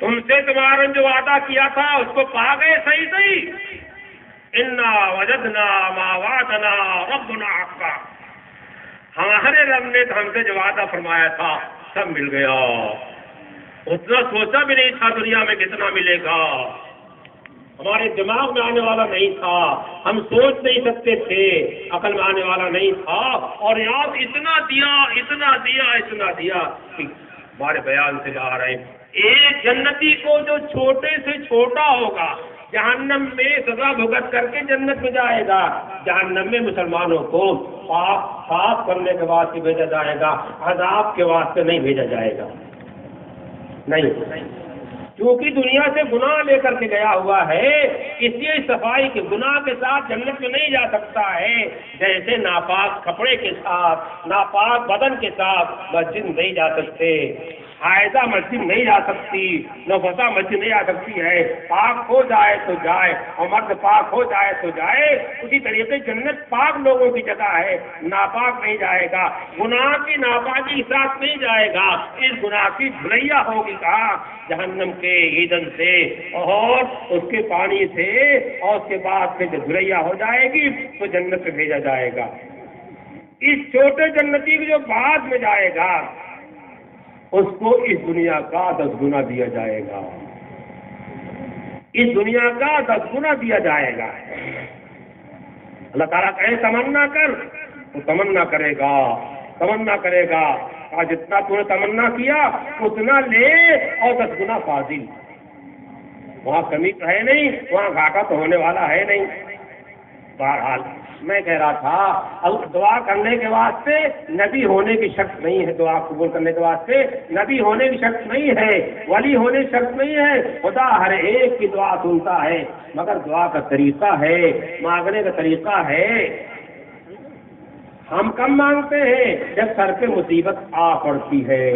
تم سے تمہارا جو وعدہ کیا تھا اس کو پا گئے صحیح. انا وجدنا ما وعدنا ربنا حقا. ہمارے رب نے تو ہم سے جو وعدہ فرمایا تھا سب مل گیا. اتنا سوچا بھی نہیں تھا دنیا میں کتنا ملے گا. ہمارے دماغ میں آنے والا نہیں تھا. ہم سوچ نہیں سکتے تھے. عقل میں آنے والا نہیں تھا. اور یاد اتنا دیا اتنا دیا اتنا دیا کہ ہمارے بیان سے باہر آئے. ایک جنتی کو جو چھوٹے سے چھوٹا ہوگا جہنم میں سزا بھگت کر کے جنت میں جائے گا. جہنم میں مسلمانوں کو صاف کرنے کے واسطے بھیجا جائے گا. عذاب کے واسطے نہیں بھیجا جائے گا. نہیں, کیونکہ دنیا سے گناہ لے کر کے گیا ہوا ہے. اس لیے صفائی کے گناہ کے ساتھ جنت میں نہیں جا سکتا ہے. جیسے ناپاک کپڑے کے ساتھ ناپاک بدن کے ساتھ مسجد نہیں جا سکتے. حائضہ مسجد نہیں جا سکتی. نفسا مسجد نہیں جا سکتی ہے. پاک ہو جائے تو جائے اور مرد پاک ہو جائے تو جائے. اسی طریقے جنت پاک لوگوں کی جگہ ہے. ناپاک نہیں جائے گا. گناہ کی ناپاکی کے ساتھ نہیں جائے گا. اس گناہ کی دھلیا ہوگی کہاں؟ جہنم کے ایندھن سے اور اس کے پانی سے. اور اس کے بعد پھر جب دھلیا ہو جائے گی تو جنت میں بھیجا جائے گا. اس چھوٹے جنتی کو جو بعد میں جائے گا اس کو اس دنیا کا 10 گنا دیا جائے گا. اس دنیا کا 10 گنا دیا جائے گا. اللہ تعالیٰ کہے تمنا کر تو تمنا کرے گا. تمنا کرے گا اور جتنا تو نے تمنا کیا اتنا لے اور 10 گنا فاضل. وہاں کمی تو ہے نہیں, وہاں گھاٹا تو ہونے والا ہے نہیں. بہرحال میں کہہ رہا تھا دعا کرنے کے واسطے نبی ہونے کی شرط نہیں ہے. دعا قبول کرنے کے واسطے نبی ہونے کی شرط نہیں ہے. ولی ہونے کی شرط نہیں ہے. خدا ہر ایک کی دعا سنتا ہے مگر دعا کا طریقہ ہے, مانگنے کا طریقہ ہے. ہم کم مانگتے ہیں جب سر پہ مصیبت آ پڑتی ہے.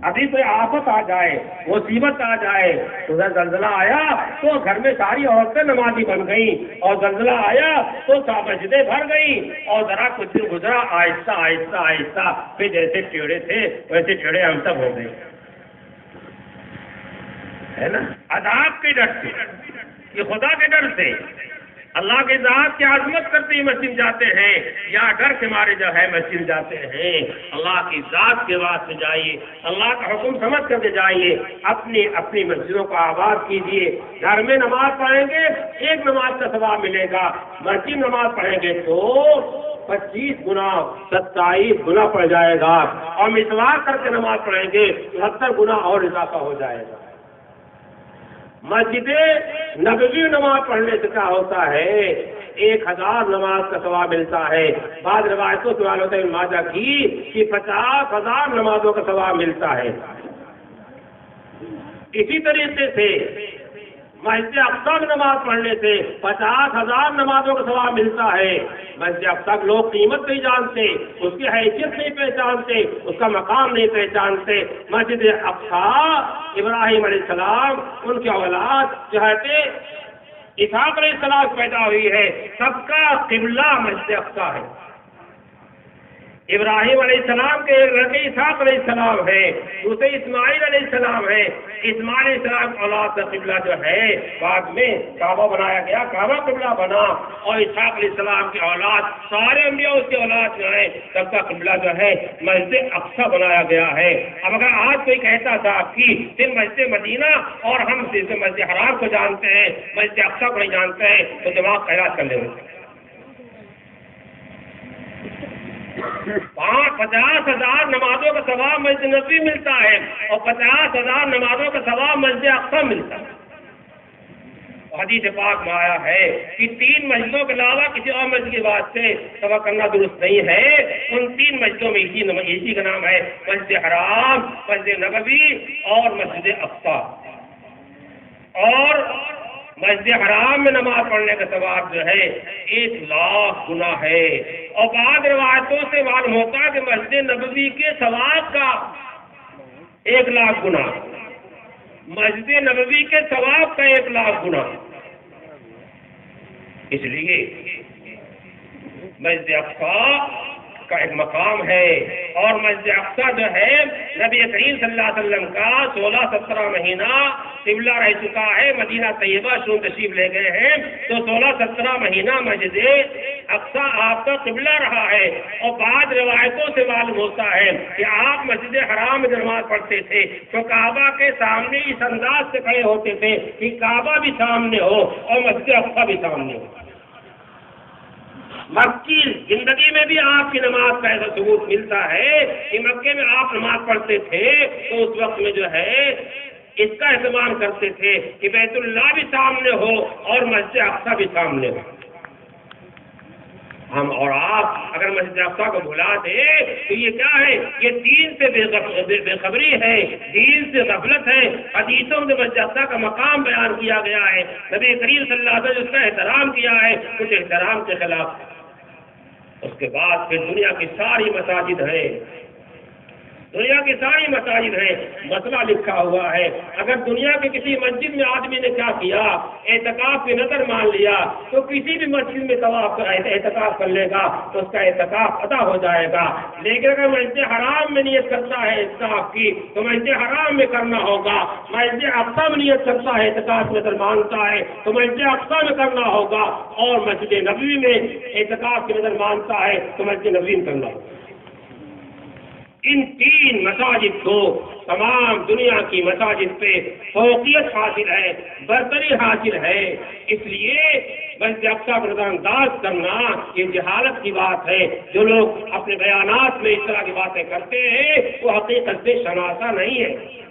ابھی کوئی آفت آ جائے, مصیبت آ جائے. تو زلزلہ آیا تو گھر میں ساری عورتیں نمازی بن گئیں, اور زلزلہ آیا تو مسجدیں بھر گئیں. اور ذرا کچھ دن گزرا آہستہ آہستہ آہستہ پھر جیسے ٹیڑے تھے ویسے ٹیڑے ہم سب ہو گئے, ہے نا. عذاب کے ڈر سے, یہ خدا کے ڈر سے, اللہ کے ذات کی عظمت کرتے ہی مسجد جاتے ہیں, یا ڈر کے مارے جو ہے مسجد جاتے ہیں. اللہ کی ذات کے واسطے جائیے, اللہ کا حکم سمجھ کر کے جائیے. اپنی اپنی مسجدوں کو آباد کیجیے. گھر میں نماز پڑھیں گے ایک نماز کا ثواب ملے گا. مسجد نماز پڑھیں گے تو 25 گنا 27 گنا پڑ جائے گا. اور مسواک کر کے نماز پڑھیں گے 70 گنا اور اضافہ ہو جائے گا. مسجد نبوی نماز پڑھنے سے کیا ہوتا ہے 1000 نماز کا ثواب ملتا ہے. بعض روایتوں سے معلوم ہے ماجہ کی کہ 50,000 نمازوں کا ثواب ملتا ہے. اسی طریقے سے مسجد اقصی میں نماز پڑھنے سے 50,000 نمازوں کا ثواب ملتا ہے. مسجد اقصی لوگ قیمت نہیں جانتے, اس کی حیثیت نہیں پہچانتے, اس کا مقام نہیں پہچانتے. مسجد اقصی ابراہیم علیہ السلام ان کی اولاد حضرت اسحاق علیہ السلام پیدا ہوئی ہے. سب کا قبلہ مسجد اقصی ہے. ابراہیم علیہ السلام کے ایک لڑکے اسحاق علیہ السلام ہے, دوسرے اسماعیل علیہ السلام ہے. اسماعیل علیہ السلام اولاد کا قبلہ جو ہے بعد میں کعبہ بنایا گیا, کعبہ قبلہ بنا. اور اسحاق علیہ السلام کی اولاد سارے انبیاء اس کی اولاد جو ہے سب کا قبلہ جو ہے مسجد اقصی بنایا گیا ہے. اب اگر آج کوئی کہتا تھا کہ صرف مسجد مدینہ اور ہم صرف مسجد حرام کو جانتے ہیں, مسجد اقصی کو نہیں جانتے ہیں, تو دماغ خیرات کر لیں. 50,000 نمازوں کا ثواب مسجد نبوی ملتا ہے اور 50,000 نمازوں کا ثواب مسجد اقصی ملتا ہے. حدیث پاک میں آیا ہے کہ 3 مسجدوں کے علاوہ کسی اور مسجد کے واسطے سبا کرنا درست نہیں ہے. ان 3 مسجدوں میں اسی کا نام ہے مسجد حرام, مسجد نبوی اور مسجد اقصی. اور مسجد حرام میں نماز پڑھنے کا ثواب جو ہے 1,00,000 گنا ہے. اور بعض روایتوں سے معلوم ہوتا ہے کہ مسجد نبوی کے ثواب کا 1,00,000 گنا, مسجد نبوی کے ثواب کا 1,00,000 گنا. اس لیے مسجد اقصی کا ایک مقام ہے، اور مسجد اقصی جو ہے نبی کریم صلی اللہ علیہ وسلم کا 16-17 مہینہ قبلہ رہ چکا ہے، مدینہ طیبہ شون تشریف لے گئے ہیں، تو 16-17 مہینہ مسجد اقصی آپ کا قبلہ رہا ہے، اور بعض روایتوں سے معلوم ہوتا ہے کہ آپ مسجد حرام میں نماز پڑھتے تھے تو کعبہ کے سامنے اس انداز سے کھڑے ہوتے تھے کہ کعبہ بھی سامنے ہو اور مسجد اقصی بھی سامنے ہو۔ مکی زندگی میں بھی آپ کی نماز کا ایسا ثبوت ملتا ہے کہ مکے میں آپ نماز پڑھتے تھے تو اس وقت میں جو ہے اس کا اہتمام کرتے تھے کہ بیت اللہ بھی سامنے ہو اور مسجد اقصی بھی سامنے ہو۔ ہم اور آپ اگر مسجد اقصی کو بھلا دیں تو یہ کیا ہے؟ یہ دین سے بے خبری ہے، دین سے غفلت ہے۔ حدیثوں میں مسجد اقصی کا مقام بیان کیا گیا ہے، نبی کریم صلی اللہ علیہ وسلم نے اس کا احترام کیا ہے، کچھ احترام کے خلاف۔ اس کے بعد پھر دنیا کی ساری مساجد ہیں، دنیا کی ساری مساجد ہیں، مسئلہ لکھا ہوا ہے۔ اگر دنیا کے کسی مسجد میں آدمی نے کیا کیا، اعتکاف کی نظر مان لیا، تو کسی بھی مسجد میں اعتکاف کر لے گا تو اس کا اعتکاف ادا ہو جائے گا۔ لیکن اگر مسجد حرام میں نیت کرتا ہے اعتکاف کی تو مسجد حرام میں کرنا ہوگا، مسجد اقصی میں نیت کرتا ہے اعتکاف کی نظر مانتا ہے تو مسجد اقصی میں کرنا ہوگا، اور مسجد نبوی میں اعتکاف کی نظر مانتا ہے تو مسجد نبوی میں کرنا ہوگا۔ ان تین مساجد کو تمام دنیا کی مساجد پہ فوقیت حاصل ہے، برتری حاصل ہے۔ اس لیے مسجد اقصی کو نظر انداز کرنا یہ جہالت کی بات ہے۔ جو لوگ اپنے بیانات میں اس طرح کی باتیں کرتے ہیں وہ حقیقت سے شناسا نہیں ہے،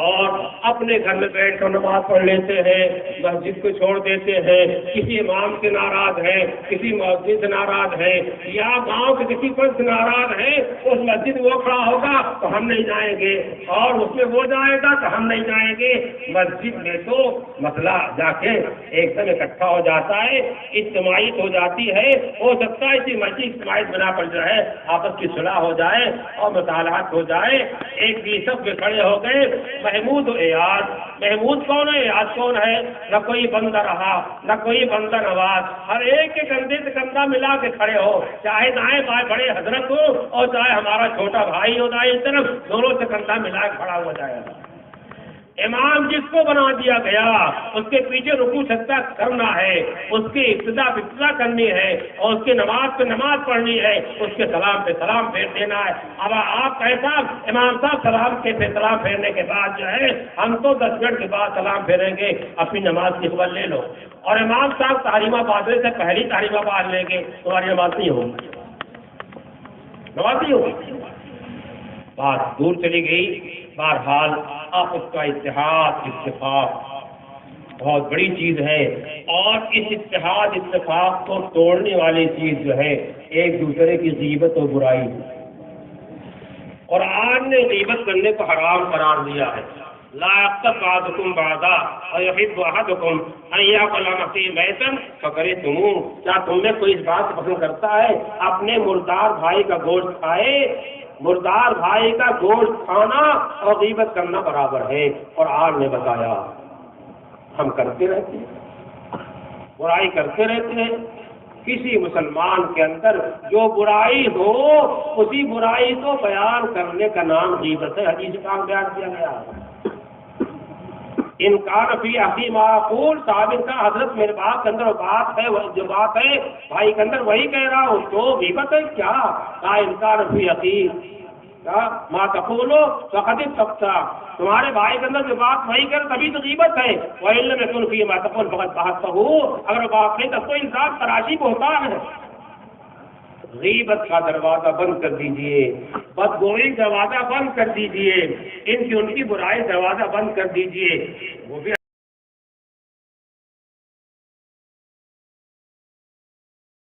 اور اپنے گھر میں بیٹھ کر نماز پڑھ لیتے ہیں، مسجد کو چھوڑ دیتے ہیں، کسی امام سے ناراض ہے، کسی مسجد سے ناراض ہے، یا گاؤں کے کسی فرد سے ناراض ہے، اس مسجد میں وہ کھڑا ہوگا تو ہم نہیں جائیں گے، اور اس میں وہ جائے گا تو ہم نہیں جائیں گے۔ مسجد میں تو مسئلہ جا کے ایک دم اکٹھا ہو جاتا ہے، اجتماعیت ہو جاتی ہے۔ ہو سکتا ہے اسی مسجد اجتماعیت بنا پر جو ہے آپس کی صلح ہو جائے اور مطالعات ہو جائے۔ ایک بھی سب میں کھڑے ہو گئے، محمود و ایاز۔ محمود کون ہے، ایاز کون ہے؟ نہ کوئی بندہ رہا نہ کوئی بندہ نواز، ہر ایک کے کندھے سے کندھا ملا کے کھڑے ہو، چاہے دائیں بائیں بڑے حضرت ہو اور چاہے ہمارا چھوٹا بھائی ہو دائیں طرف، دونوں سے کندھا ملا کے کھڑا ہو جائے گا۔ امام جس کو بنا دیا گیا اس کے پیچھے رکوع سجدہ کرنا ہے، اس کی ابتدا کرنی ہے، اور اس کی نماز پہ نماز پڑھنی ہے، اس کے سلام پہ سلام پھیر دینا ہے۔ اب آپ کیسا امام صاحب سلام پھیرنے کے بعد جو ہے ہم تو 10 منٹ کے بعد سلام پھیریں گے، اپنی نماز کی خبر لے لو، اور امام صاحب تحریمہ باندھنے سے پہلی تحریمہ باندھ لیں گے، تمہاری نماز نہیں ہوگی، نماز نہیں ہوگی۔ بات دور چلی گئی۔ بہرحال آپس کا اتحاد اتفاق بہت بڑی چیز ہے، اور اس اتحاد اتفاق کو توڑنے والی چیز جو ہے ایک دوسرے کی غیبت و برائی۔ قرآن نے غیبت کرنے کو حرام قرار دیا ہے۔ لا یغتب بعضکم بعضا ویحب احدکم ان یاکل اخیہ میتا فکرہتموہ۔ کیا تم میں کوئی اس بات کو پسند کرتا ہے اپنے مردار بھائی کا گوشت کھائے؟ مردار بھائی کا گوشت کھانا اور غیبت کرنا برابر ہے۔ اور آج نے بتایا ہم کرتے رہتے ہیں، برائی کرتے رہتے ہیں۔ کسی مسلمان کے اندر جو برائی ہو اسی برائی کو بیان کرنے کا نام غیبت ہے۔ حدیث کا بیان کیا گیا انکار فی اخی معقول، ثابت کا حضرت میرے باپ کے اندر وہ بات ہے، جو بات ہے بھائی کے اندر وہی کہہ رہا ہوں، تو غیبت ہے کیا؟ انکار فی اخی ما تقولو فقد سبتا، تمہارے بھائی کے اندر جو بات وہی کر تبھی تو غیبت ہے۔ وَإِن لَّمْ يَكُنْ فِيهِ مَا تَقُولُ فَقَدْ بَحَثْتَهُ، اگر بات نہیں تو کوئی انسان تراشی کو ہوتا ہے۔ غیبت کا دروازہ بند کر دیجئے، بدگوئی دروازہ بند کر دیجئے، ان کی برائی دروازہ بند کر دیجئے، وہ بھی